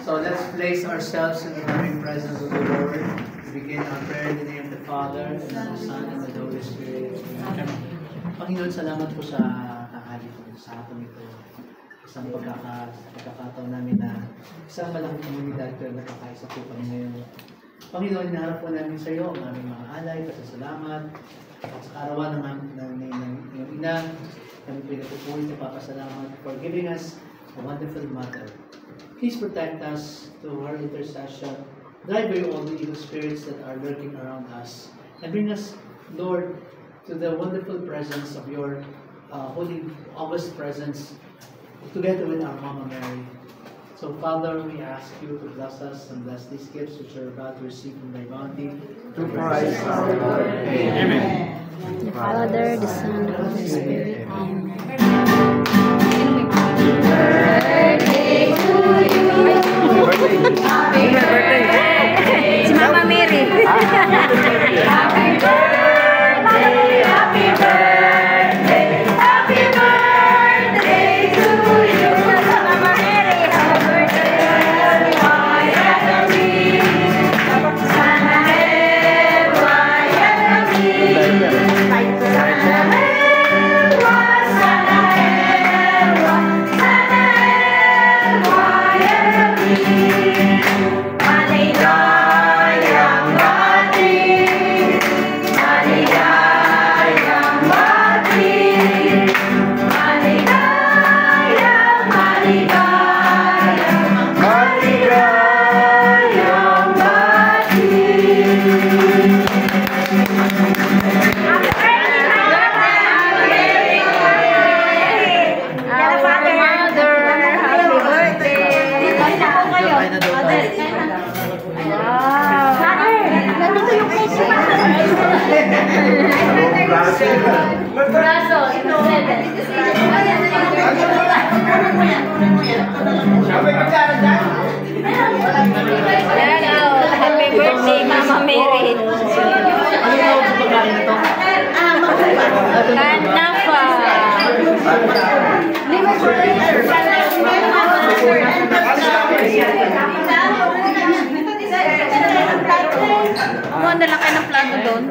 So let's place ourselves in the loving presence of the Lord. We begin our prayer in the name of the Father, and of the Son, and of the Holy Spirit. Amen. Panginoon, salamat po sa kakali po sa atin ito. Isang pagkakataon namin na isang malaking komunidad pero nakakaisa po kami ngayon. Panginoon, hinaharap po namin sa iyo ang aming mga alay, pasasalamat, at sa karawan ng iyong ina, kami pinagpupulit sa papasalamat for giving us a wonderful mother. Please protect us through her intercession. Drive away all the evil spirits that are lurking around us. And bring us, Lord, to the wonderful presence of your Holy August presence, together with our Mama Mary. So, Father, we ask you to bless us and bless these gifts which are about to receive from thy bounty. To Christ our Lord. Amen. The Father, the Son, and the Holy Spirit. Amen. Birthday to you. Happy birthday. Si Mama Mary. Happy birthday. Happy birthday. Happy birthday to you. Mama Mary. Happy birthday. Waya kami. Sana ewa ya kami. Sana ewa. Sana ewa. Sana ewa ya kami. Maligayang bati. Maligayang bati. Maligayang, maligayang, maligayang bati. Our Mother, happy birthday! Kain na daw tayo. Wow! Nandito yung cake si Braso, ito. Hello, happy birthday, Mama Mary. Ano yung sa pagkain na to? Kanafa. Ano na lang kayo ng plato doon?